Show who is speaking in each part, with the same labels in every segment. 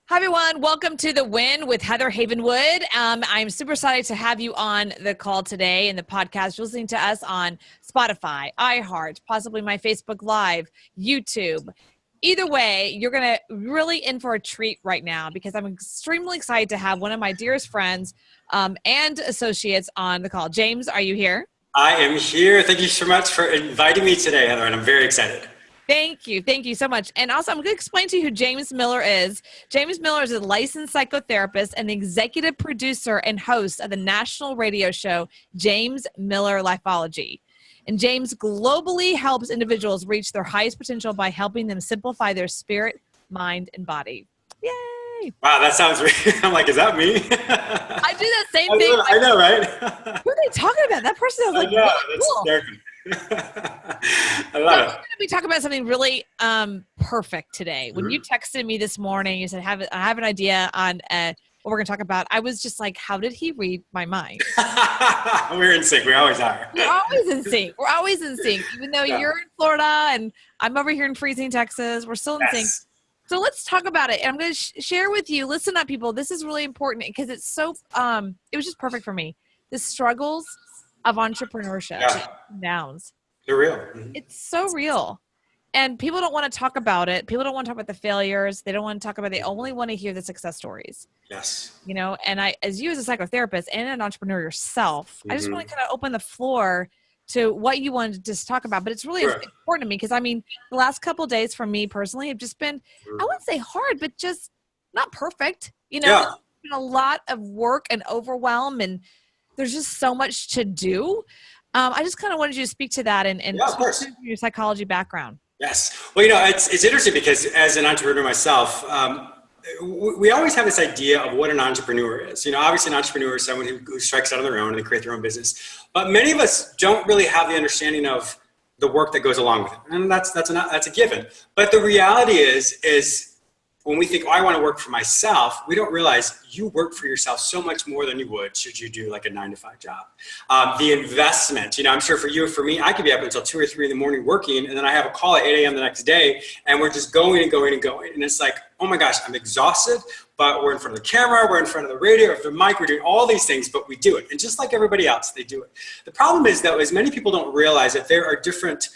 Speaker 1: Hi, everyone. Welcome to The Win with Heather Havenwood. I'm super excited to have you on the call today in the podcast. You're listening to us on Spotify, iHeart, possibly my Facebook Live, YouTube. Either way, you're going to really in for a treat right now because I'm extremely excited to have one of my dearest friends and associates on the call. James, are you here?
Speaker 2: I am here. Thank you so much for inviting me today, Heather, and I'm very excited.
Speaker 1: Thank you. Thank you so much. And also, I'm going to explain to you who James Miller is. James Miller is a licensed psychotherapist and the executive producer and host of the national radio show, James Miller Lifeology. And James globally helps individuals reach their highest potential by helping them simplify their spirit, mind, and body. Yay!
Speaker 2: Wow, that sounds weird. I'm like, is that me?
Speaker 1: I do that same thing.
Speaker 2: I know, right?
Speaker 1: Who are they talking about? That person was like, really cool.
Speaker 2: I love it.
Speaker 1: We're going to be talking about something really perfect today. When you texted me this morning, you said, I have an idea on what we're going to talk about. I was just like, how did he read my mind?
Speaker 2: We're in sync. We always are.
Speaker 1: We're always in sync. We're always in sync. Even though you're in Florida and I'm over here in freezing Texas, we're still in sync. So let's talk about it. And I'm going to share with you, listen up, people. This is really important because it's so, it was just perfect for me. The struggles of entrepreneurship. Nouns.
Speaker 2: They're real.
Speaker 1: It's so real. And people don't want to talk about it. People don't want to talk about the failures. They don't want to talk about it. They only want to hear the success stories.
Speaker 2: Yes.
Speaker 1: You know, and as you as a psychotherapist and an entrepreneur yourself, I just want to kind of open the floor to what you wanted to just talk about. But it's really important to me because, I mean, the last couple of days for me personally have just been, I wouldn't say hard, but just not perfect. You know, it's been a lot of work and overwhelm and there's just so much to do. I just kind of wanted you to speak to that and your psychology background.
Speaker 2: Yes. Well, you know, it's interesting because as an entrepreneur myself, we always have this idea of what an entrepreneur is. You know, obviously an entrepreneur is someone who strikes out on their own and they create their own business. But many of us don't really have the understanding of the work that goes along with it. And that's a given. But the reality is when we think, oh, I want to work for myself, we don't realize you work for yourself so much more than you would should you do like a 9-to-5 job. The investment, you know, I'm sure for you or for me, I could be up until 2 or 3 in the morning working, and then I have a call at 8 a.m. the next day, and we're just going and going and going. And it's like, oh my gosh, I'm exhausted, but we're in front of the camera, we're in front of the radio, or the mic, we're doing all these things, but we do it. And just like everybody else, they do it. The problem is, though, is many people don't realize that there are different,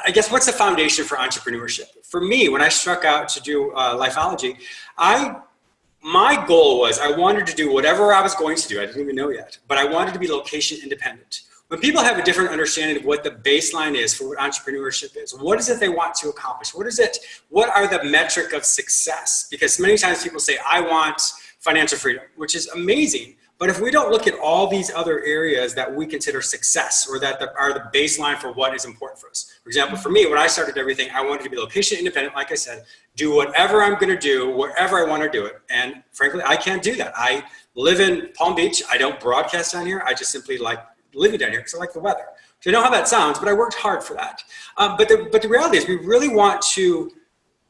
Speaker 2: I guess, what's the foundation for entrepreneurship? For me, when I struck out to do Lifeology, my goal was I wanted to do whatever I was going to do. I didn't even know yet, but I wanted to be location independent. When people have a different understanding of what the baseline is for what entrepreneurship is, what is it they want to accomplish? What are the metric of success? Because many times people say, I want financial freedom, which is amazing. But if we don't look at all these other areas that we consider success or that are the baseline for what is important for us. For example, for me, when I started everything, I wanted to be location independent, like I said, do whatever I'm going to do, wherever I want to do it. And frankly, I can't do that. I live in Palm Beach. I don't broadcast down here. I just simply like living down here because I like the weather. So I know how that sounds, but I worked hard for that. But the reality is we really want to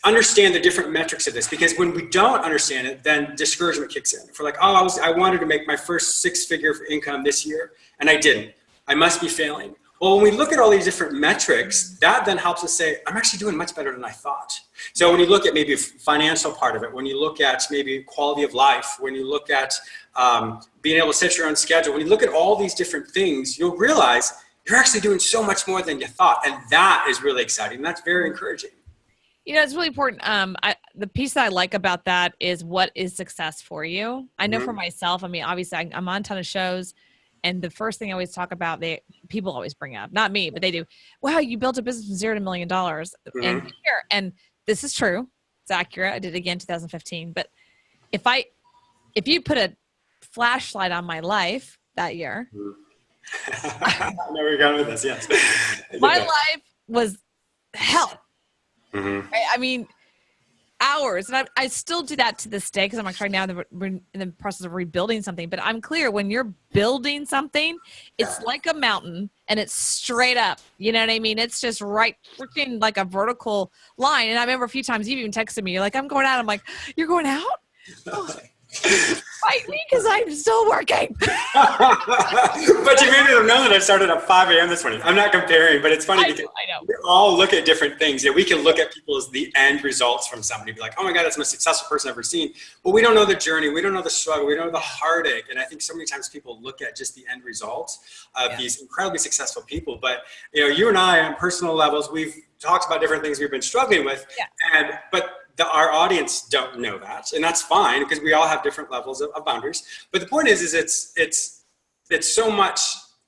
Speaker 2: understand the different metrics of this, because when we don't understand it, then discouragement kicks in. If we're like, oh, I wanted to make my first 6-figure income this year and I didn't, I must be failing. Well, when we look at all these different metrics, that then helps us say, I'm actually doing much better than I thought. So when you look at maybe a financial part of it, when you look at maybe quality of life, when you look at being able to set your own schedule, when you look at all these different things, you'll realize you're actually doing so much more than you thought. And that is really exciting. And that's very encouraging.
Speaker 1: You know, it's really important. The piece that I like about that is what is success for you. I know for myself, I mean, obviously I'm on a ton of shows and the first thing I always talk about, people always bring up, not me, but they do. Wow, you built a business from $0 to $1 million. And this is true. It's accurate. I did it again in 2015. But if you put a flashlight on my life that year,
Speaker 2: I know where you're going with this. Yes.
Speaker 1: My life was hell. Right? I mean, hours. And I still do that to this day because I'm actually now in the process of rebuilding something. But I'm clear, when you're building something, it's like a mountain and it's straight up. You know what I mean? It's just right freaking like a vertical line. And I remember a few times you've even texted me. You're like, I'm going out. I'm like, you're going out? Oh, Fight me because I'm still working.
Speaker 2: But you made me know that I started at 5 a.m. this morning. I'm not comparing, but it's funny because
Speaker 1: I know.
Speaker 2: we all look at different things. We can look at people as the end results from somebody, be like, oh my God, that's the most successful person I've ever seen. But we don't know the journey. We don't know the struggle. We don't know the heartache. And I think so many times people look at just the end results of these incredibly successful people. But you and I on personal levels, we've talked about different things we've been struggling with. Yeah. But our audience don't know that, and that's fine because we all have different levels of boundaries. But the point is it's so much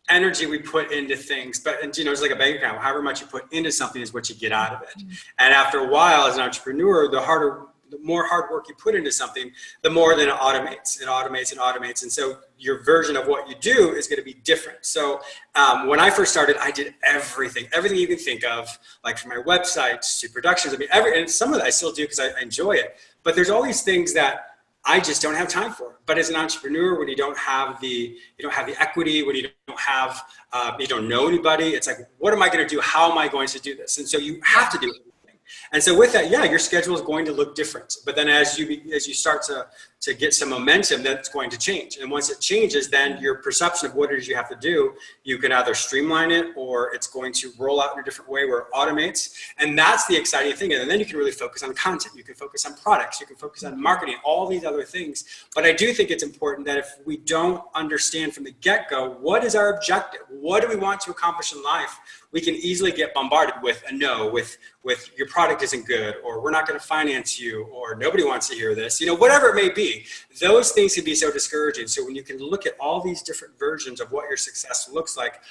Speaker 2: energy we put into things, but it's like a bank account. However much you put into something is what you get out of it. And after a while, as an entrepreneur, the more hard work you put into something, the more then it automates. And so your version of what you do is going to be different. So when I first started, I did everything you can think of, like from my website to productions. I mean, and some of that I still do because I enjoy it. But there's all these things that I just don't have time for. But as an entrepreneur, when you don't have the equity, when you don't have, you don't know anybody, it's like, what am I going to do? How am I going to do this? And so you have to do it. And so with that, your schedule is going to look different. But then as you start to get some momentum, that's going to change. And once it changes, then your perception of what it is you have to do, you can either streamline it or it's going to roll out in a different way where it automates. And that's the exciting thing. And then you can really focus on content. You can focus on products. You can focus on marketing, all these other things. But I do think it's important that if we don't understand from the get-go, what is our objective? What do we want to accomplish in life? We can easily get bombarded with a no, with your product isn't good, or we're not going to finance you, or nobody wants to hear this, whatever it may be. Those things can be so discouraging. So when you can look at all these different versions of what your success looks like,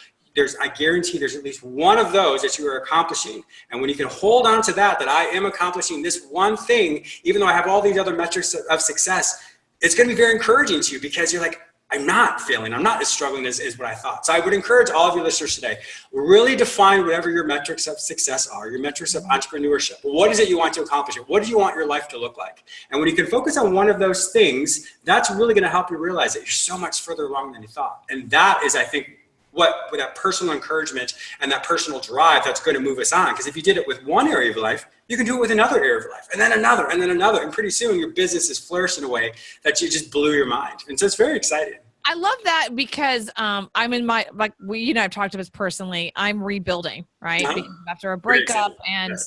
Speaker 2: I guarantee there's at least one of those that you are accomplishing. And when you can hold on to that I am accomplishing this one thing, even though I have all these other metrics of success, it's going to be very encouraging to you because you're like, I'm not failing. I'm not as struggling as what I thought. So I would encourage all of your listeners today, really define whatever your metrics of success are, your metrics of entrepreneurship. What is it you want to accomplish? What do you want your life to look like? And when you can focus on one of those things, that's really going to help you realize that you're so much further along than you thought. And that is, I think, with that personal encouragement and that personal drive that's going to move us on. Because if you did it with one area of your life, you can do it with another area of your life, and then another, and then another. And pretty soon your business is flourished in a way that you just blew your mind. And so it's very exciting.
Speaker 1: I love that because I'm in my, like I've talked to this personally, I'm rebuilding, right?
Speaker 2: Uh-huh.
Speaker 1: Because after a breakup and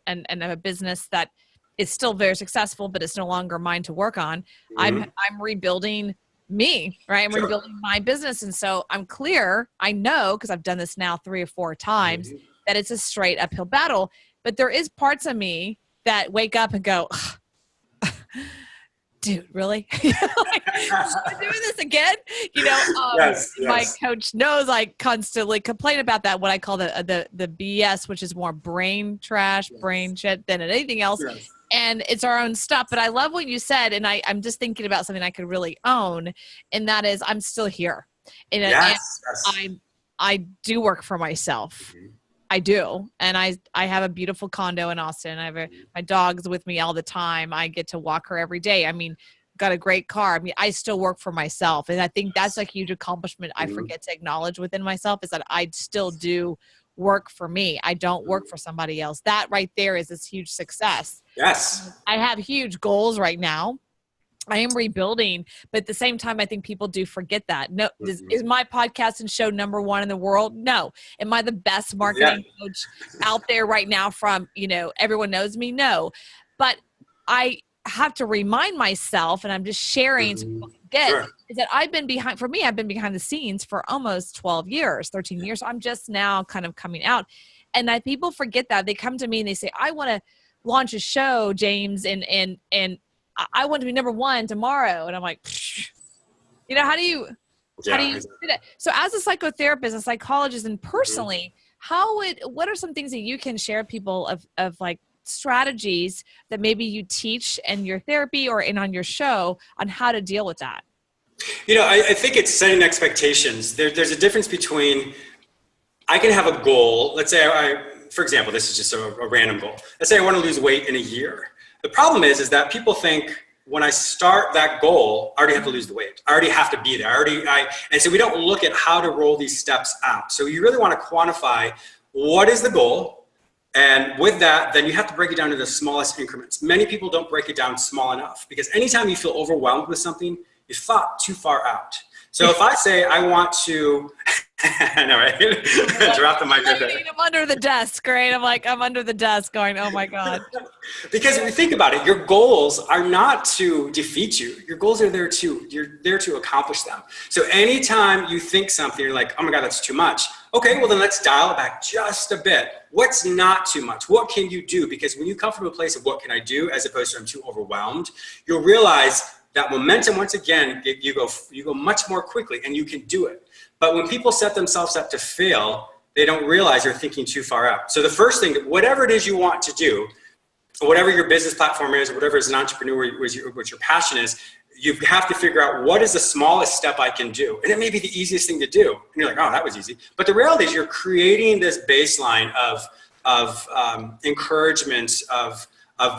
Speaker 1: a business that is still very successful, but it's no longer mine to work on. Mm-hmm. I'm rebuilding me, right? I'm rebuilding my business. And so I'm clear, I know, because I've done this now 3 or 4 times, that it's a straight uphill battle. But there is parts of me that wake up and go, dude, really? Like, I'm doing this again? My coach knows I constantly complain about that, what I call the BS, which is more brain trash, brain shit than anything else. Yes. And it's our own stuff. But I love what you said. And I'm just thinking about something I could really own. And that is, I'm still here. And I do work for myself. Mm-hmm. I do. And I have a beautiful condo in Austin. My dog's with me all the time. I get to walk her every day. I mean, got a great car. I mean, I still work for myself. And I think that's a huge accomplishment I forget to acknowledge within myself, is that I still do work for me. I don't work for somebody else. That right there is this huge success.
Speaker 2: Yes.
Speaker 1: I have huge goals right now. I am rebuilding, but at the same time, I think people do forget that. No, is my podcast and show number 1 in the world? No. Am I the best marketing coach out there right now from, everyone knows me? No. But I have to remind myself, and I'm just sharing so people forget, is that I've been behind the scenes for almost 12 years, 13 years. So I'm just now kind of coming out. And people forget that. They come to me and they say, I want to launch a show, James, and I want to be number 1 tomorrow. And I'm like, how do you do that? So as a psychotherapist, a psychologist, and personally, what are some things that you can share with people of like strategies that maybe you teach in your therapy or on your show on how to deal with that?
Speaker 2: I think it's setting expectations. There's a difference between, I can have a goal. Let's say for example, this is just a random goal. Let's say I want to lose weight in a year. The problem is that people think when I start that goal, I already have to lose the weight. I already have to be there. And so we don't look at how to roll these steps out. So you really want to quantify what is the goal, And with that, then you have to break it down into the smallest increments. Many people don't break it down small enough because anytime you feel overwhelmed with something, you thought too far out. So if I say I want to, I know, right? Drop the mic right there.
Speaker 1: I'm under the desk, right? I'm under the desk going, oh my God.
Speaker 2: Because if you think about it, your goals are not to defeat you. Your goals are there to, you're there to accomplish them. So anytime you think something, you're like, oh my God, that's too much. Okay, well then let's dial it back just a bit. What's not too much? What can you do? Because when you come from a place of what can I do, as opposed to I'm too overwhelmed, you'll realize that momentum, once again, you go much more quickly and you can do it. But when people set themselves up to fail, they don't realize they're thinking too far out. So the first thing, whatever it is you want to do, whatever your business platform is, or whatever as an entrepreneur, what your passion is, you have to figure out what is the smallest step I can do. And it may be the easiest thing to do. And you're like, oh, that was easy. But the reality is you're creating this baseline of encouragement, of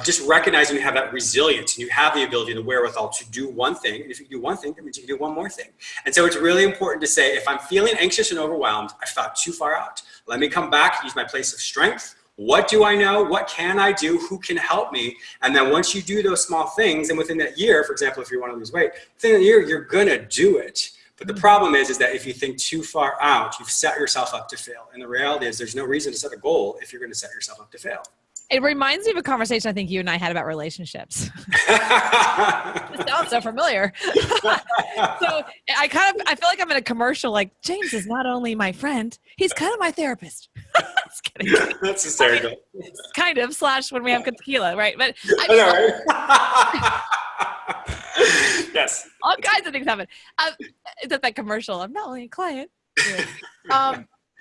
Speaker 2: just recognizing you have that resilience and you have the ability and the wherewithal to do one thing. And if you do one thing, that means you can do one more thing. And so it's really important to say, if I'm feeling anxious and overwhelmed, I've thought too far out. Let me come back, use my place of strength. What do I know? What can I do? Who can help me? And then once you do those small things, and within that year, for example, if you want to lose weight, within a year, you're going to do it. But the problem is that if you think too far out, you've set yourself up to fail. And the reality is there's no reason to set a goal if you're going to set yourself up to fail.
Speaker 1: It reminds me of a conversation I think you and I had about relationships. It sounds so familiar. So I feel like I'm in a commercial, like, James is not only my friend, he's kind of my therapist. Just kidding.
Speaker 2: That's hysterical.
Speaker 1: I mean, kind of, / when we have tequila, right? But
Speaker 2: yes.
Speaker 1: All kinds of things happen. It's that commercial. I'm not only a client.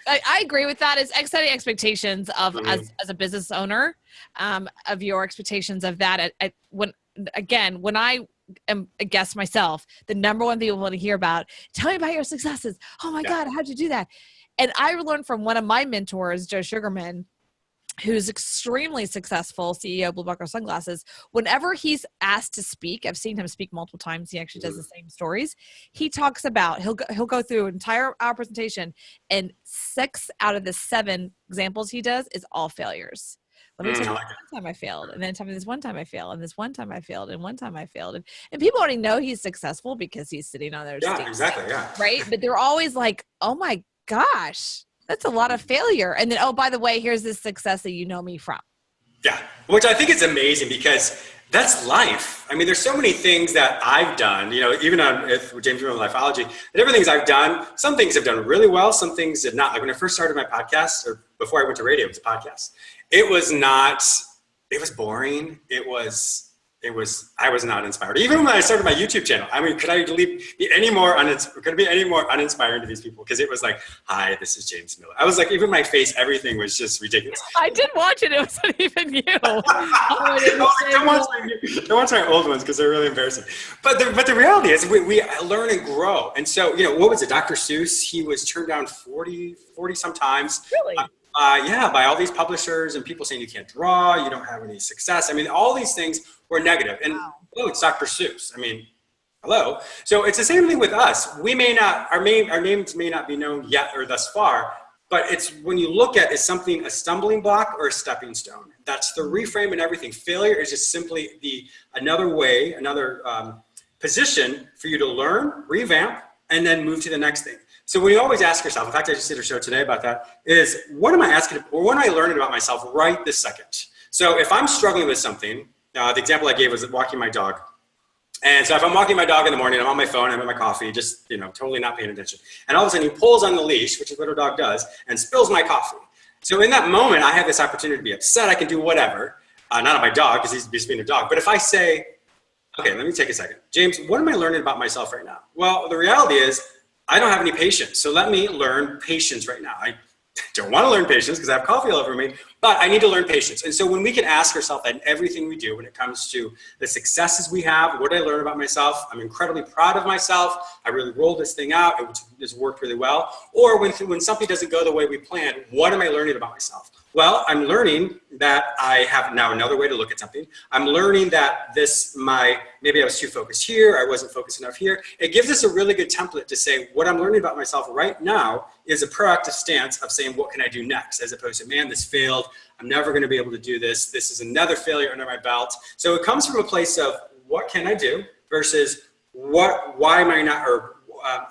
Speaker 1: I agree with that. Is setting expectations of as a business owner, of your expectations of that. When I am a guest myself, the number one thing people want to hear about, tell me about your successes. Oh my God, how'd you do that? And I learned from one of my mentors, Joe Sugarman, who's extremely successful, CEO of Blue Buckle Sunglasses. Whenever he's asked to speak, I've seen him speak multiple times. He actually does the same stories. He talks about, he'll go through an entire hour presentation, and 6 out of the 7 examples he does is all failures. Let me tell you, one time I failed, and then tell me this one time I failed, and this one time I failed, and one time I failed. And people already know he's successful because he's sitting on their stage.
Speaker 2: Exactly, yeah.
Speaker 1: Right? But they're always like, oh my gosh, that's a lot of failure. And then, oh, by the way, here's this success that you know me from. Yeah.
Speaker 2: Which I think is amazing because that's life. I mean, there's so many things that I've done, even with James Rule Lifeology, and different things I've done. Some things have done really well. Some things did not. Like when I first started my podcast, or before I went to radio, it was a podcast. It was boring. I was not inspired. Even when I started my YouTube channel, I mean, could be any more uninspiring to these people? Because it was like, hi, this is James Miller. I was like, even my face, everything was just ridiculous.
Speaker 1: I did watch it. It wasn't even you.
Speaker 2: Don't watch my old ones because they're really embarrassing. But the reality is we learn and grow. And so, what was it? Dr. Seuss, he was turned down 40 sometimes.
Speaker 1: Really?
Speaker 2: By all these publishers and people saying you can't draw, you don't have any success. I mean, all these things were negative. And it's Dr. Seuss. I mean, hello. So it's the same thing with us. We may not, our names may not be known yet or thus far, but it's when you look at, is something a stumbling block or a stepping stone? That's the reframe and everything. Failure is just simply another position for you to learn, revamp, and then move to the next thing. So when you always ask yourself, in fact, I just did a show today about that, is what am I asking, or what am I learning about myself right this second? So if I'm struggling with something, the example I gave was walking my dog. And so if I'm walking my dog in the morning, I'm on my phone, I'm at my coffee, just, totally not paying attention. And all of a sudden he pulls on the leash, which is what a dog does, and spills my coffee. So in that moment, I have this opportunity to be upset. I can do whatever, not at my dog because he's just being a dog. But if I say, okay, let me take a second. James, what am I learning about myself right now? Well, the reality is, I don't have any patience. So let me learn patience right now. I don't want to learn patience because I have coffee all over me, but I need to learn patience. And so when we can ask ourselves that in everything we do, when it comes to the successes we have, what did I learn about myself? I'm incredibly proud of myself. I really rolled this thing out. It's worked really well. Or when something doesn't go the way we planned, what am I learning about myself? Well, I'm learning that I have now another way to look at something. I'm learning that maybe I was too focused here. I wasn't focused enough here. It gives us a really good template to say what I'm learning about myself right now is a proactive stance of saying, what can I do next? As opposed to, man, this failed. I'm never going to be able to do this. This is another failure under my belt. So it comes from a place of what can I do versus why am I not, or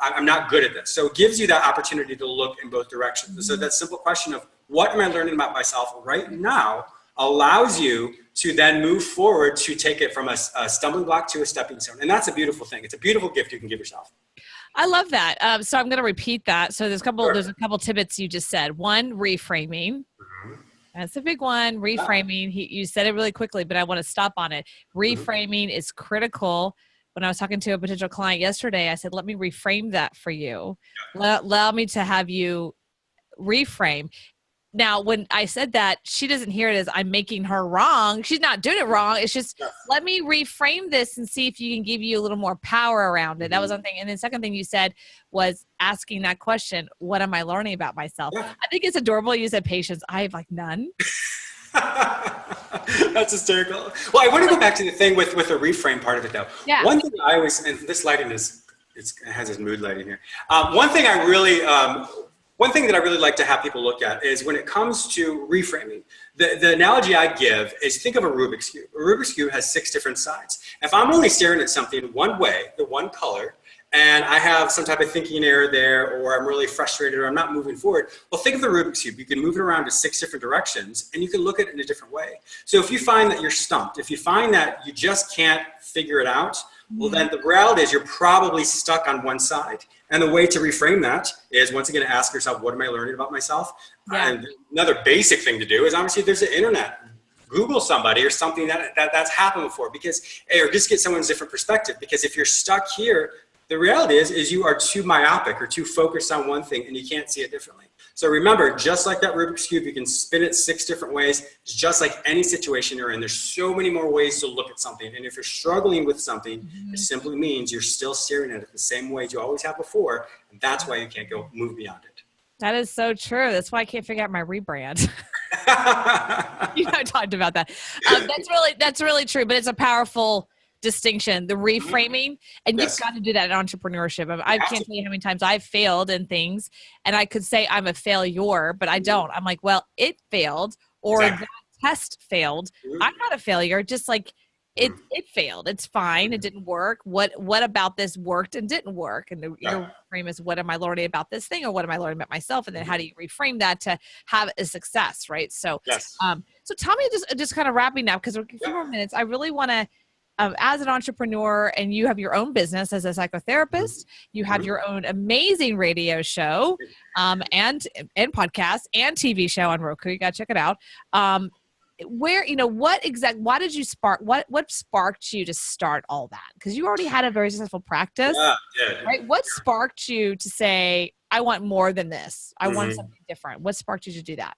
Speaker 2: I'm not good at this. So it gives you that opportunity to look in both directions. So that simple question of what am I learning about myself right now allows you to then move forward to take it from a stumbling block to a stepping stone. And that's a beautiful thing. It's a beautiful gift you can give yourself.
Speaker 1: I love that. So I'm going to repeat that. So there's a couple tidbits you just said. One, reframing. That's a big one. Reframing. You said it really quickly, but I want to stop on it. Reframing is critical. When I was talking to a potential client yesterday, I said, let me reframe that for you. Allow me to have you reframe. Now, when I said that, she doesn't hear it as I'm making her wrong. She's not doing it wrong. It's just, let me reframe this and see if you can give you a little more power around it. That was one thing. And then the second thing you said was asking that question, what am I learning about myself? I think it's adorable. You said patience. I have like none.
Speaker 2: That's hysterical. Well, I want to go back to the thing with the reframe part of it, though.
Speaker 1: Yeah.
Speaker 2: One thing I always, and this lighting it has this mood lighting here. One thing that I really like to have people look at is when it comes to reframing. The analogy I give is think of a Rubik's Cube. A Rubik's Cube has 6 different sides. If I'm only staring at something one way, the one color, and I have some type of thinking error there, or I'm really frustrated, or I'm not moving forward, well, think of the Rubik's Cube. You can move it around to 6 different directions, and you can look at it in a different way. So if you find that you're stumped, if you find that you just can't figure it out, well, then the reality is you're probably stuck on one side. And the way to reframe that is, once again, ask yourself, what am I learning about myself? And another basic thing to do is, obviously, there's the internet. Google somebody or something that's happened before, or just get someone's different perspective. Because if you're stuck here, the reality is you are too myopic or too focused on one thing and you can't see it differently. So remember, just like that Rubik's Cube, you can spin it 6 different ways. It's just like any situation you're in. There's so many more ways to look at something. And if you're struggling with something, it simply means you're still staring at it the same way you always have before. And that's why you can't move beyond it.
Speaker 1: That is so true. That's why I can't figure out my rebrand. You know, I talked about that. That's really true, but it's a powerful distinction, the reframing, and you've got to do that in entrepreneurship. I can't tell you how many times I've failed in things, and I could say I'm a failure, but I don't. I'm like, well, it failed, or the test failed. I'm not a failure. Just like it failed. It's fine. It didn't work. What about this worked and didn't work? And your frame is, what am I learning about this thing, or what am I learning about myself? And then how do you reframe that to have a success, right? So, so tell me, just kind of wrapping up, because we're a few more minutes. I really want to. As an entrepreneur, and you have your own business as a psychotherapist, you have your own amazing radio show, and podcast and TV show on Roku. You got to check it out. Why did you what sparked you to start all that? Because you already had a very successful practice, right? What sparked you to say, I want more than this? I want something different. What sparked you to do that?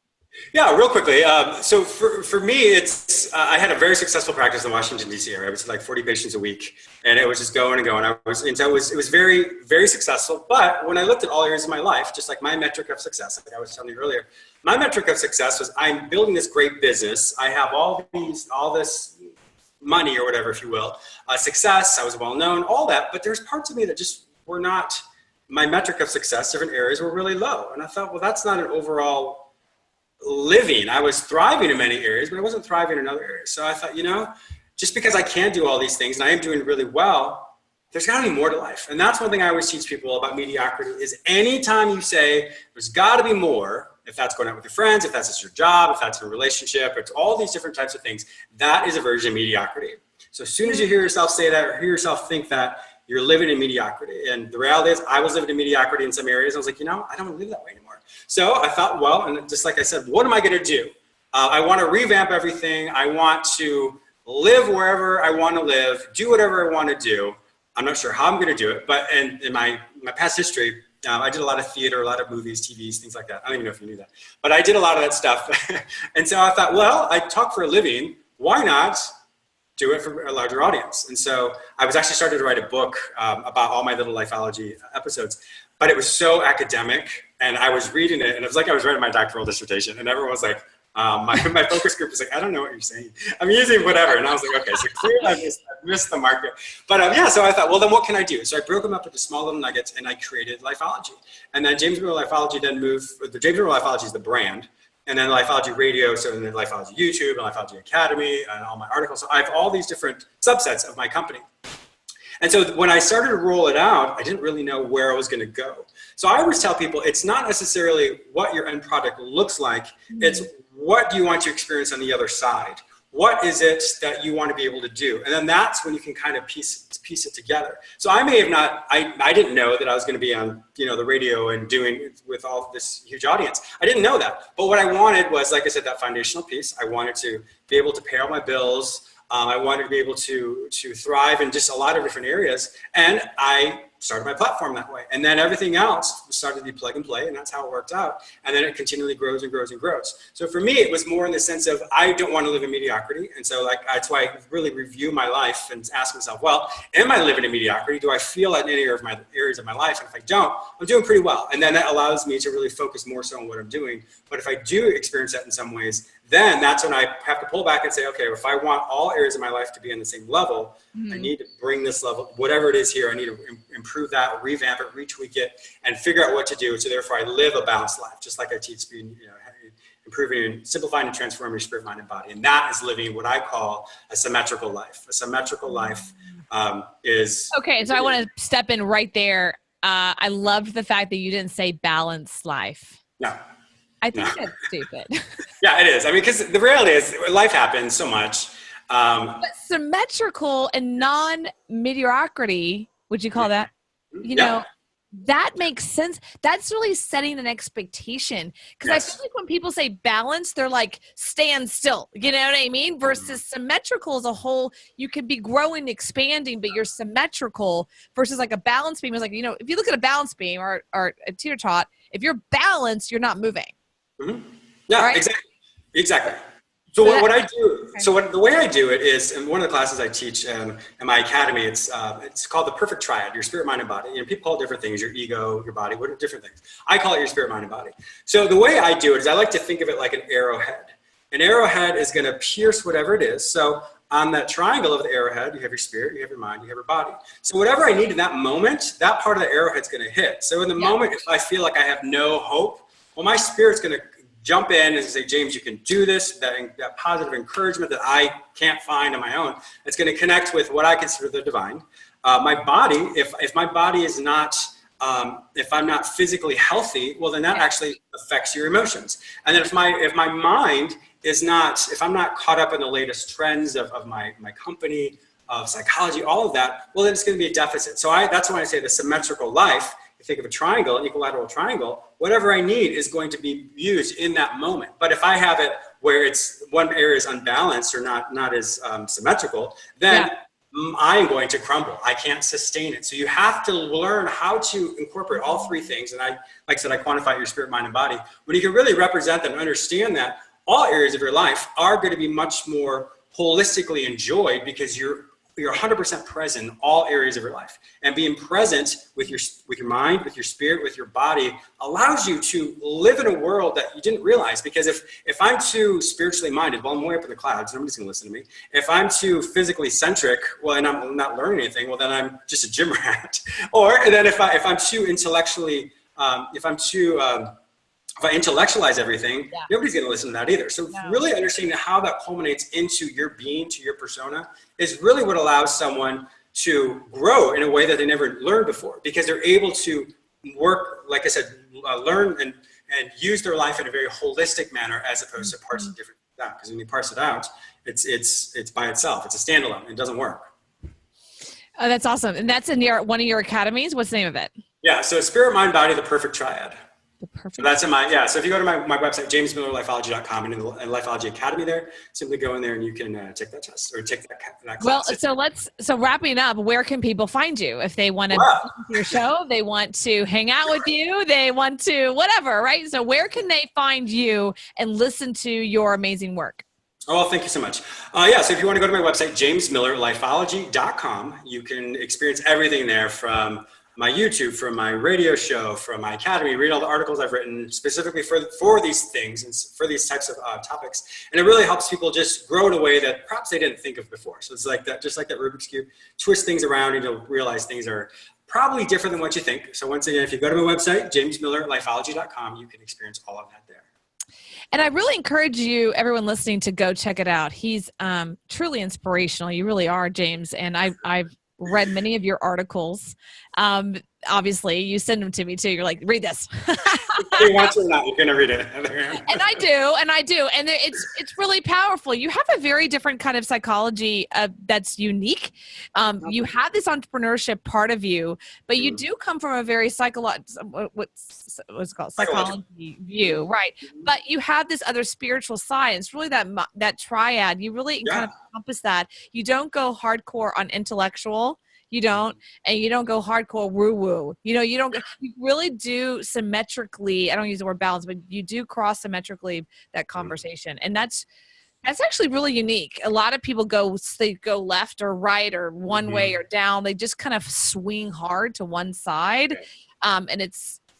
Speaker 2: Yeah, real quickly. So for me, it's I had a very successful practice in the Washington, D.C. area. I was like 40 patients a week, and it was just going and going. It was very, very successful. But when I looked at all areas of my life, just like my metric of success, like I was telling you earlier, my metric of success was I'm building this great business. I have all this money, or whatever, if you will, success. I was well known, all that. But there's parts of me that just were not my metric of success. Different areas were really low, and I thought, well, that's not an overall living. I was thriving in many areas, but I wasn't thriving in other areas. So I thought, just because I can do all these things and I am doing really well, there's got to be more to life. And that's one thing I always teach people about mediocrity is anytime you say there's got to be more, if that's going out with your friends, if that's just your job, if that's a relationship, it's all these different types of things, that is a version of mediocrity. So as soon as you hear yourself say that or hear yourself think that, you're living in mediocrity. And the reality is I was living in mediocrity in some areas. I was like, I don't want to live that way anymore. So I thought, well, and just like I said, what am I going to do? I want to revamp everything. I want to live wherever I want to live, do whatever I want to do. I'm not sure how I'm going to do it, but in my past history, I did a lot of theater, a lot of movies, TVs, things like that. I don't even know if you knew that, but I did a lot of that stuff. And so I thought, well, I talk for a living. Why not do it for a larger audience? And so I was actually starting to write a book about all my little Lifeology episodes, but it was so academic, and I was reading it, and it was like I was writing my doctoral dissertation, and everyone was like, my focus group was like, I don't know what you're saying. I'm using whatever. And I was like, okay, so clearly I missed the market. But so I thought, well, then what can I do? So I broke them up into small little nuggets, and I created Lifeology. And then James Miller Lifeology then moved, the James Miller Lifeology is the brand. and then Lifeology Radio, so then Lifeology YouTube, and Lifeology Academy, and all my articles. So I have all these different subsets of my company. And so when I started to roll it out, I didn't really know where I was going to go. So I always tell people, it's not necessarily what your end product looks like. It's what do you want to experience on the other side? What is it that you want to be able to do? And then that's when you can kind of piece it together. So I may have not, I didn't know that I was going to be on, the radio and doing with all this huge audience. I didn't know that. But what I wanted was, like I said, that foundational piece. I wanted to be able to pay all my bills. I wanted to be able to thrive in just a lot of different areas. And I started my platform that way. And then everything else started to be plug and play, and that's how it worked out. And then it continually grows and grows and grows. So for me, it was more in the sense of, I don't want to live in mediocrity. And so that's why I really review my life and ask myself, well, am I living in mediocrity? Do I feel that in any of my areas of my life? And if I don't, I'm doing pretty well. And then that allows me to really focus more so on what I'm doing. But if I do experience that in some ways, then that's when I have to pull back and say, okay, if I want all areas of my life to be on the same level, I need to bring this level, whatever it is here, I need to improve that, revamp it, retweak it, and figure out what to do. So therefore I live a balanced life, just like I teach, improving and simplifying and transforming your spirit, mind, and body. And that is living what I call a symmetrical life. A symmetrical life is...
Speaker 1: Okay, so I want to step in right there. I loved the fact that you didn't say balanced life.
Speaker 2: No.
Speaker 1: I think that's stupid.
Speaker 2: Yeah, it is. I mean, because the reality is life happens so much.
Speaker 1: But symmetrical and non-mediocrity, would you call that? You know, that makes sense. That's really setting an expectation. Because I feel like when people say balance, they're like, stand still. You know what I mean? Versus symmetrical as a whole, you could be growing, expanding, but you're symmetrical versus like a balance beam is like, if you look at a balance beam or a teeter-tot, if you're balanced, you're not moving.
Speaker 2: Mm-hmm. Yeah, right? Exactly. So
Speaker 1: So
Speaker 2: what I do, the way I do it is, in one of the classes I teach in my academy, it's called the perfect triad: your spirit, mind, and body. People call it different things: your ego, your body, what are different things. I call it your spirit, mind, and body. So the way I do it is I like to think of it like an arrowhead. An arrowhead is going to pierce whatever it is. So on that triangle of the arrowhead, you have your spirit, you have your mind, you have your body. So whatever I need in that moment, that part of the arrowhead's going to hit. So in the moment, if I feel like I have no hope, well, my spirit's going to jump in and say, James, you can do this, that positive encouragement that I can't find on my own. It's going to connect with what I consider the divine. My body, if my body is not, if I'm not physically healthy, well, then that actually affects your emotions. And then if my mind is not, if I'm not caught up in the latest trends of my company, of psychology, all of that, well, then it's going to be a deficit. So that's why I say the symmetrical life. You think of a triangle, an equilateral triangle, whatever I need is going to be used in that moment. But if I have it where it's one area is unbalanced or not as symmetrical, then I am going to crumble. I can't sustain it. So you have to learn how to incorporate all three things. And like I said, I quantify your spirit, mind, and body. When you can really represent them and understand that all areas of your life are going to be much more holistically enjoyed because you're 100% present in all areas of your life. And being present with your mind, with your spirit, with your body allows you to live in a world that you didn't realize. Because if I'm too spiritually minded, well, I'm way up in the clouds, nobody's gonna listen to me. If I'm too physically centric, well, and I'm not learning anything, well, then I'm just a gym rat. And then if I'm too intellectually, if I intellectualize everything, nobody's going to listen to that either. So really understanding how that culminates into your being, to your persona, is really what allows someone to grow in a way that they never learned before, because they're able to work, like I said, learn and use their life in a very holistic manner as opposed to parsing different things out. Because when you parse it out, it's by itself. It's a standalone. It doesn't work.
Speaker 1: Oh, that's awesome. And that's in one of your academies. What's the name of it? Yeah,
Speaker 2: so Spirit, Mind, Body, the Perfect Triad. So that's in so if you go to my website, jamesmillerlifeology.com, and in the Lifeology Academy there, simply go in there and you can take that test or take that class.
Speaker 1: Well, so wrapping up, where can people find you if they want to listen to your show, they want to hang out with you, they want to whatever, right? So where can they find you and listen to your amazing work?
Speaker 2: Oh, thank you so much. So if you want to go to my website, jamesmillerlifeology.com, you can experience everything there, from my YouTube, from my radio show, from my academy. Read all the articles I've written specifically for these things and for these types of topics. And it really helps people just grow in a way that perhaps they didn't think of before. So it's like that, just like that Rubik's Cube, twist things around and you'll realize things are probably different than what you think. So once again, if you go to my website, jamesmillerlifeology.com, you can experience all of that there.
Speaker 1: And I really encourage you, everyone listening, to go check it out. He's truly inspirational. You really are, James. And I've read many of your articles. Obviously, you send them to me too. You're like, read this.
Speaker 2: Whether you want to or not, you're going to read it.
Speaker 1: And I do. And it's really powerful. You have a very different kind of psychology that's unique. You have this entrepreneurship part of you, but you do come from a very what's it called? Psychology view, right? But you have this other spiritual side. It's really that triad. You really kind of encompass that. You don't go hardcore on intellectual. You don't, and you don't go hardcore woo-woo. You really do symmetrically, I don't use the word balance, but you do cross symmetrically that conversation. And that's actually really unique. A lot of people they go left or right or one way or down. They just kind of swing hard to one side. And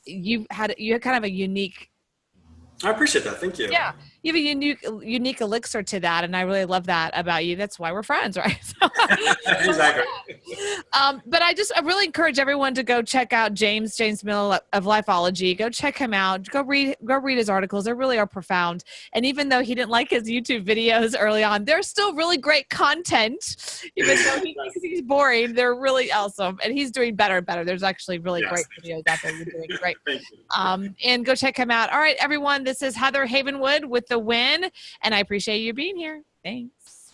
Speaker 1: you had kind of a unique.
Speaker 2: I appreciate that. Thank you.
Speaker 1: Yeah. You have a unique elixir to that. And I really love that about you. That's why we're friends, right?
Speaker 2: Exactly.
Speaker 1: But I really encourage everyone to go check out James Mill of Lifeology. Go check him out. Go read his articles. They really are profound. And even though he didn't like his YouTube videos early on, they're still really great content. Even though he thinks he's boring, they're really awesome. And he's doing better and better. There's actually really great videos out there. You're doing great.
Speaker 2: Thank you.
Speaker 1: And go check him out. All right, everyone. This is Heather Havenwood with the win. And I appreciate you being here. Thanks.